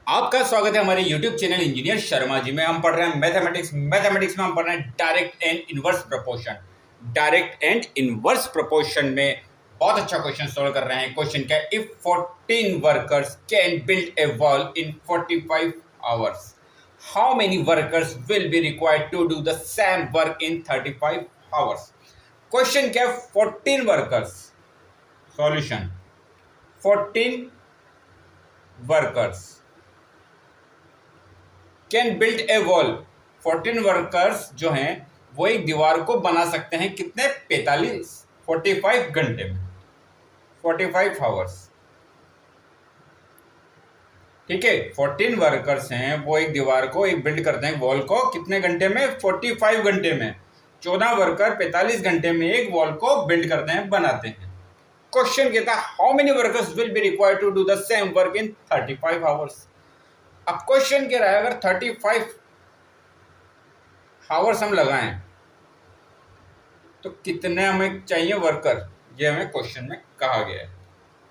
आपका स्वागत है हमारे YouTube channel engineer Sharma ji में। हम पढ़ रहे हैं मैथमेटिक्स में हम पढ़ रहे हैं direct and inverse proportion. Direct and inverse proportion में बहुत अच्छा क्वेश्चन सॉल्व कर रहे हैं। क्वेश्चन क्या है? If 14 workers can build a wall in 45 hours, how many workers will be required to do the same work in 35 hours. Question क्या है? 14 workers. Solution: 14 workers can build a wall. 14 workers जो हैं वो एक दीवार को बना सकते हैं कितने? 45 घंटे में, 45 आवर्स। ठीक है, 14 वर्कर्स हैं वो एक दीवार को एक बिल्ड करते हैं वॉल को कितने घंटे में? 45 घंटे में। 14 वर्कर 45 घंटे में एक वॉल को बिल्ड करते हैं, बनाते हैं। क्वेश्चन कहता है how many workers will be required to do the same work in 35 hours. अब क्वेश्चन कह रहा है अगर 35 आवर्स हम लगाएं तो कितने हमें चाहिए वर्कर, ये हमें क्वेश्चन में कहा गया है।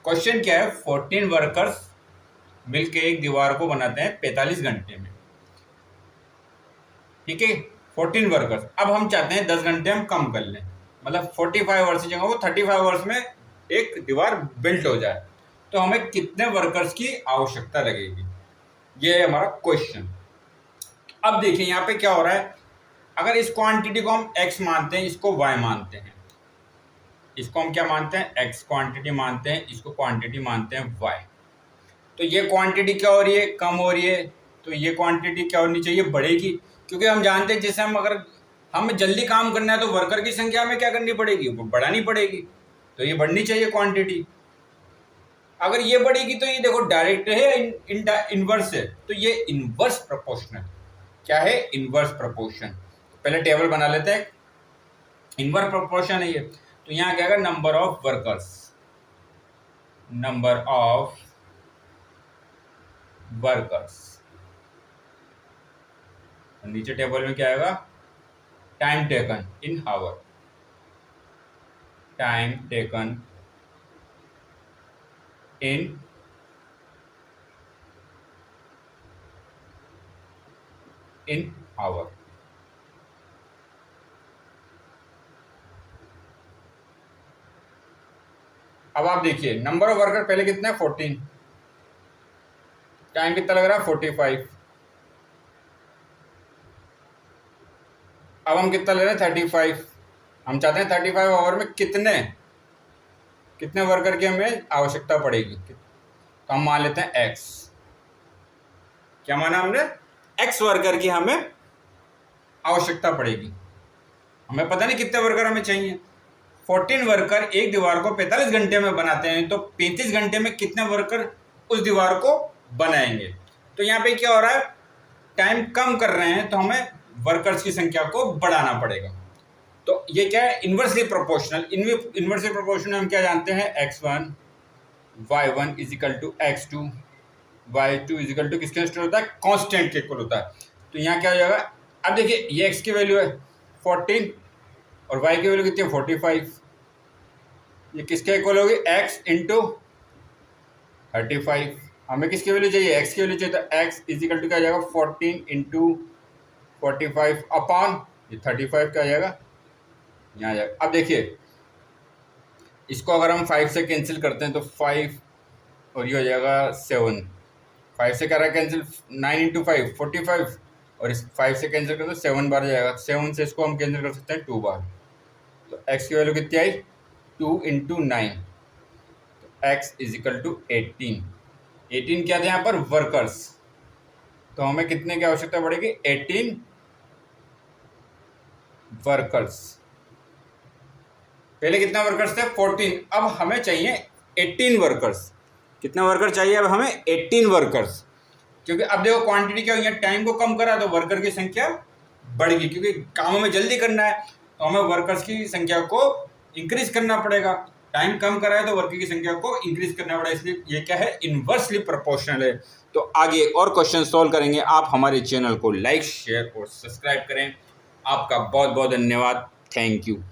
क्वेश्चन क्या है? 14 वर्कर्स मिलके एक दीवार को बनाते हैं 45 घंटे में। ठीक है, 14 वर्कर्स। अब हम चाहते हैं 10 घंटे हम कम कर लें, मतलब 45 आवर्स की जगह वो 35 आवर्स में एक दीवार बिल्ट हो जाए, तो हमें कितने वर्कर्स की आवश्यकता लगेगी, ये है हमारा क्वेश्चन। अब देखिए यहाँ पे क्या हो रहा है। अगर इस क्वांटिटी को हम x मानते हैं, इसको y मानते हैं, इसको हम क्या मानते हैं? x क्वांटिटी मानते हैं, इसको क्वांटिटी मानते हैं y। तो ये क्वांटिटी क्या हो रही है? कम हो रही है। तो ये क्वांटिटी क्या होनी चाहिए? बढ़ेगी, क्योंकि हम जानते हैं जैसे अगर हमें जल्दी काम करना है तो वर्कर की संख्या हमें क्या करनी पड़ेगी? वो बढ़ानी पड़ेगी। तो ये बढ़नी चाहिए क्वांटिटी। अगर ये बढ़ेगी तो ये देखो डायरेक्ट है, इनवर्स है, तो ये इनवर्स प्रोपोर्शनल। क्या है? Inverse proportion. पहले टेबल बना लेते हैं। इनवर्स प्रोपोर्शन है ये। तो यहाँ क्या है? Number of workers, number of workers. नीचे टेबल में क्या आएगा? Time taken in hour, time taken in hour. अब आप देखिए नंबर ऑफ वर्कर पहले कितना है? 14। टाइम कितना लग रहा है? 45। अब हम कितना ले रहे हैं? 35। हम चाहते हैं 35 आवर में कितने वर्कर की हमें आवश्यकता पड़ेगी। तो हम मान लेते हैं x। क्या माना हमने? x वर्कर की हमें आवश्यकता पड़ेगी। हमें पता नहीं कितने वर्कर हमें चाहिए। 14 वर्कर एक दीवार को 45 घंटे में बनाते हैं, तो 35 घंटे में कितने वर्कर उस दीवार को बनाएंगे। तो यहाँ पे क्या हो रहा है? टाइम कम कर रहे हैं तो हमें वर्कर्स की संख्या को बढ़ाना पड़ेगा। तो ये क्या है? Inversely proportional. इनवर्सली प्रोपोर्शनल हम क्या जानते हैं? x1 y1 is equal to x2 y2 is equal to किसके इक्वल होता है? कांस्टेंट के इक्वल होता है। तो यहाँ क्या हो जाएगा? अब देखिए ये x की वैल्यू है 14 और y की वैल्यू कितनी है? 45। ये किसके इक्वल होगी? x into 35। हमें किसकी वैल्यू चाहिए? x की वैल्यू चाहिए, तो x इज इक्वल टू क्या आ जाएगा? 14 इंटू 45 अपॉन ये 35 क्या आ जाएगा? यहाँ आ जाएगा। अब देखिए इसको अगर हम 5 से कैंसिल करते हैं तो 5 और ये हो जाएगा 7। 5 से क्या रहा कैंसिल? 9 इंटू 5 45, और इस 5 से कैंसिल करते तो 7 बार जाएगा। 7 से इसको हम कैंसिल कर सकते हैं 2 बार। तो x की वैल्यू कितनी आई? 2 इंटू 9, तो x इज इक्वल टू 18। 18 क्या थे यहाँ पर? वर्कर्स। तो हमें कितने की आवश्यकता पड़ेगी? 18 वर्कर्स। पहले कितना वर्कर्स थे? 14। अब हमें चाहिए 18 वर्कर्स। कितना वर्कर चाहिए अब हमें? 18 वर्कर्स। क्योंकि अब देखो क्वांटिटी क्या हुई है? टाइम को कम करा तो वर्कर की संख्या बढ़ गई, क्योंकि काम हमें जल्दी करना है तो हमें वर्कर्स की संख्या को इंक्रीज करना पड़ेगा। टाइम कम करा है तो वर्कर की संख्या को इंक्रीज करना पड़ेगा। इसलिए ये क्या है? इनवर्सली प्रोपोर्शनल है। तो आगे और क्वेश्चन सॉल्व करेंगे। आप हमारे चैनल को लाइक, शेयर और सब्सक्राइब करें। आपका बहुत बहुत धन्यवाद। Thank you.